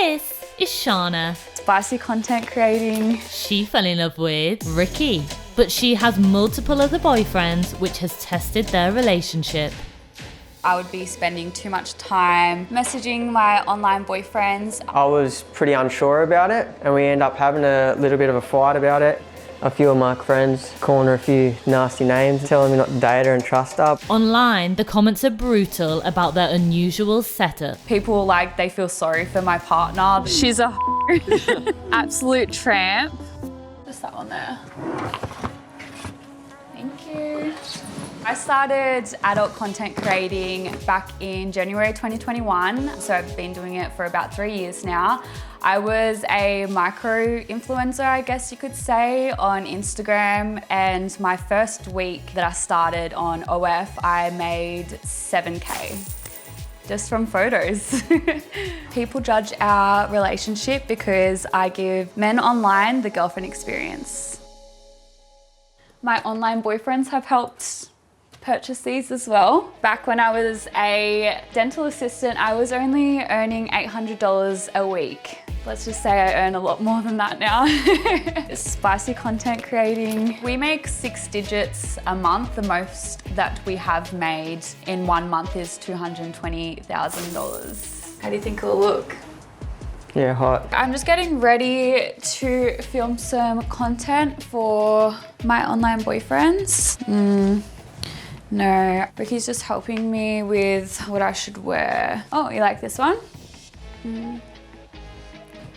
This is Shauna. Spicy content creating. She fell in love with Ricky, but she has multiple other boyfriends, which has tested their relationship. I would be spending too much time messaging my online boyfriends. I was pretty unsure about it, and we ended up having a little bit of a fight about it. A few of my friends calling her a few nasty names, telling me not to date her and trust her. Online, the comments are brutal about their unusual setup. People they feel sorry for my partner. She's a absolute tramp. Just that one there. Thank you. I started adult content creating back in January 2021, so I've been doing it for about 3 years now. I was a micro-influencer, I guess you could say, on Instagram, and my first week that I started on OF, I made 7K. Just from photos. People judge our relationship because I give men online the girlfriend experience. My online boyfriends have helped purchase these as well. Back when I was a dental assistant, I was only earning $800 a week. Let's just say I earn a lot more than that now. Spicy content creating. We make 6 digits a month. The most that we have made in 1 month is $220,000. How do you think it'll look? Yeah, hot. I'm just getting ready to film some content for my online boyfriends. No, Ricky's just helping me with what I should wear. Oh, you like this one?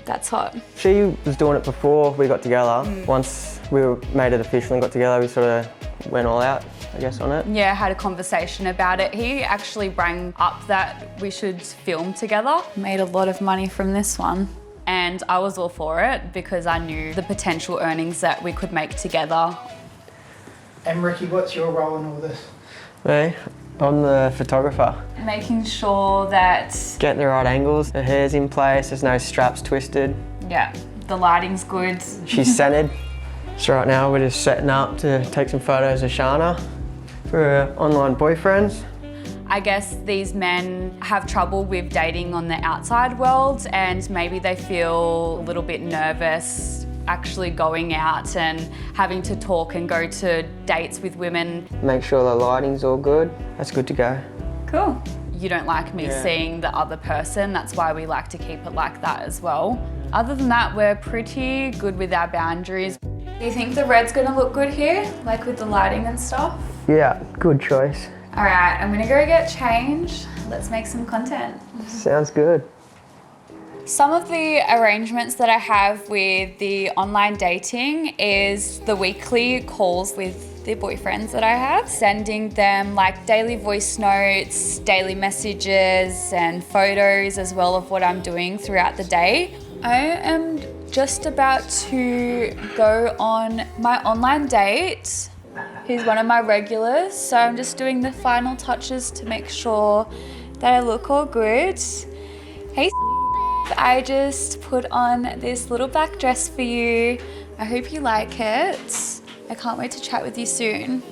That's hot. She was doing it before we got together. Once we made it official and got together, we sort of went all out, I guess, on it. Yeah, had a conversation about it. He actually brought up that we should film together. Made a lot of money from this one. And I was all for it because I knew the potential earnings that we could make together. And Ricky, what's your role in all this? Me, I'm the photographer. Making sure that... Getting the right angles, the hair's in place, there's no straps twisted. Yeah, the lighting's good. She's centered. So right now we're just setting up to take some photos of Shauna for her online boyfriends. I guess these men have trouble with dating on the outside world, and maybe they feel a little bit nervous actually going out and having to talk and go to dates with women. Make sure the lighting's all good. That's good to go. Cool. You don't like me seeing the other person, that's why we like to keep it like that as well. Other than that, we're pretty good with our boundaries. Do you think the red's gonna look good here, like with the lighting and stuff? Yeah, good choice. All right, I'm gonna go get changed. Let's make some content. Sounds good. Some of the arrangements that I have with the online dating is the weekly calls with the boyfriends that I have, sending them like daily voice notes, daily messages and photos as well of what I'm doing throughout the day. I am just about to go on my online date. He's one of my regulars, so I'm just doing the final touches to make sure that I look all good. Hey, I just put on this little black dress for you. I hope you like it. I can't wait to chat with you soon.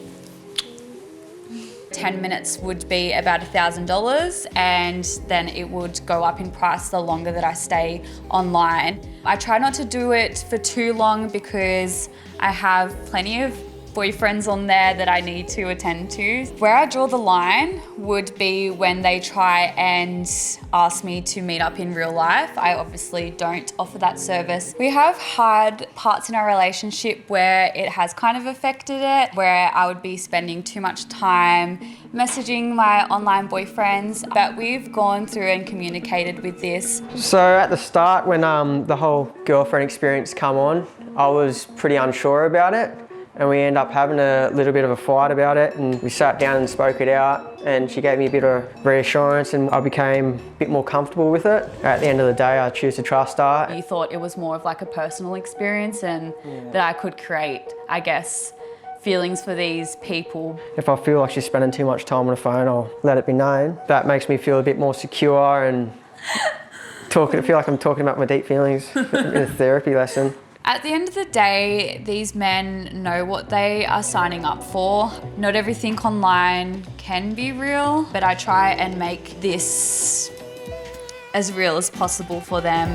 10 minutes would be about $1,000, and then it would go up in price the longer that I stay online. I try not to do it for too long because I have plenty of boyfriends on there that I need to attend to. Where I draw the line would be when they try and ask me to meet up in real life. I obviously don't offer that service. We have had parts in our relationship where it has kind of affected it, where I would be spending too much time messaging my online boyfriends, but we've gone through and communicated with this. So at the start, when the whole girlfriend experience come on, I was pretty unsure about it. And we ended up having a little bit of a fight about it, and we sat down and spoke it out, and she gave me a bit of reassurance and I became a bit more comfortable with it. At the end of the day, I choose to trust her. You thought it was more of like a personal experience and that I could create, I guess, feelings for these people. If I feel like she's spending too much time on the phone, I'll let it be known. That makes me feel a bit more secure and I feel like I'm talking about my deep feelings in a therapy lesson. At the end of the day, these men know what they are signing up for. Not everything online can be real, but I try and make this as real as possible for them.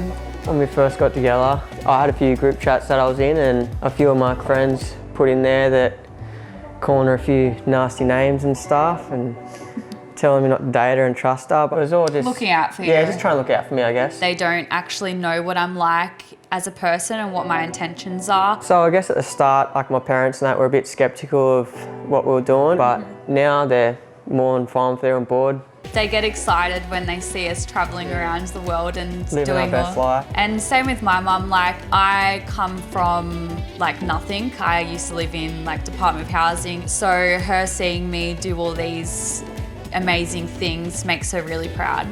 When we first got together, I had a few group chats that I was in, and a few of my friends put in there that calling her a few nasty names and stuff and telling me not to date her and trust her. But it was all just Looking out for you. Yeah, just trying to look out for me, I guess. They don't actually know what I'm like as a person and what my intentions are. So I guess at the start, like my parents and that were a bit sceptical of what we were doing, but now they're more than fine if they're on board. They get excited when they see us traveling around the world and Living doing our best life. And same with my mum, like I come from like nothing. I used to live in like Department of Housing. So her seeing me do all these amazing things makes her really proud.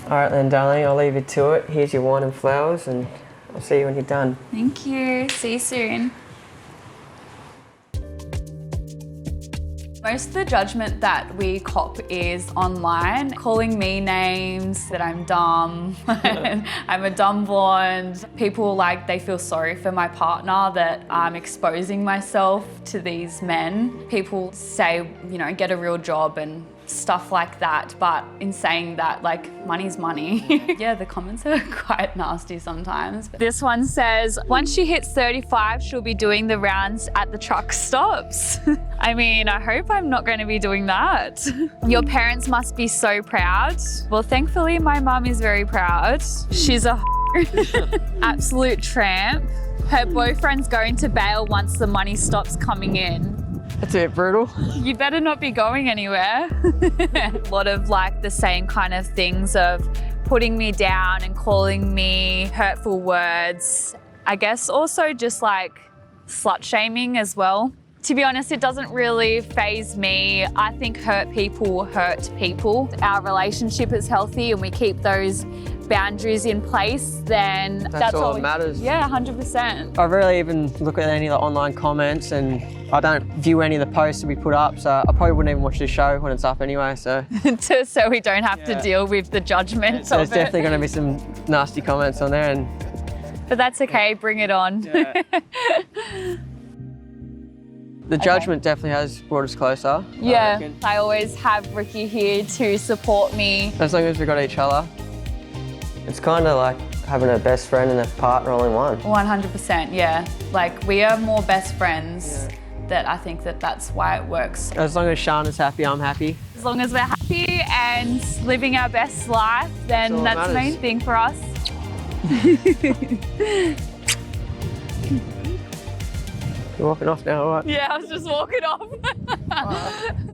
All right then, darling, I'll leave you to it. Here's your wine and flowers, and I'll see you when you're done. Thank you. See you soon. Most of the judgment that we cop is online, calling me names, that I'm dumb, I'm a dumb blonde. People like, they feel sorry for my partner that I'm exposing myself to these men. People say, you know, get a real job and stuff like that, but in saying that, like, money's money. Yeah, the comments are quite nasty sometimes. This one says, once she hits 35, she'll be doing the rounds at the truck stops. I mean, I hope I'm not going to be doing that. Your parents must be so proud. Well, thankfully, my mum is very proud. She's a absolute tramp. Her boyfriend's going to bail once the money stops coming in. That's a bit brutal. You better not be going anywhere. A lot of like the same kind of things of putting me down and calling me hurtful words. I guess also just like slut shaming as well. To be honest, it doesn't really faze me. I think hurt people. Our relationship is healthy and we keep those boundaries in place, then that's all that matters. Yeah, 100%. I rarely even look at any of the online comments, and I don't view any of the posts that we put up, so I probably wouldn't even watch the show when it's up anyway, so. So we don't have to deal with the judgment of There's it. definitely going to be some nasty comments on there, and But that's okay, bring it on. yeah. The judgment definitely has brought us closer. Yeah, I always have Ricky here to support me. As long as we've got each other. It's kind of like having a best friend and a partner all in one. 100%, yeah. Like, we are more best friends. That I think that's why it works. As long as Shaa is happy, I'm happy. As long as we're happy and living our best life, then that's the main thing for us. You're walking off now, all right? Yeah, I was just walking off.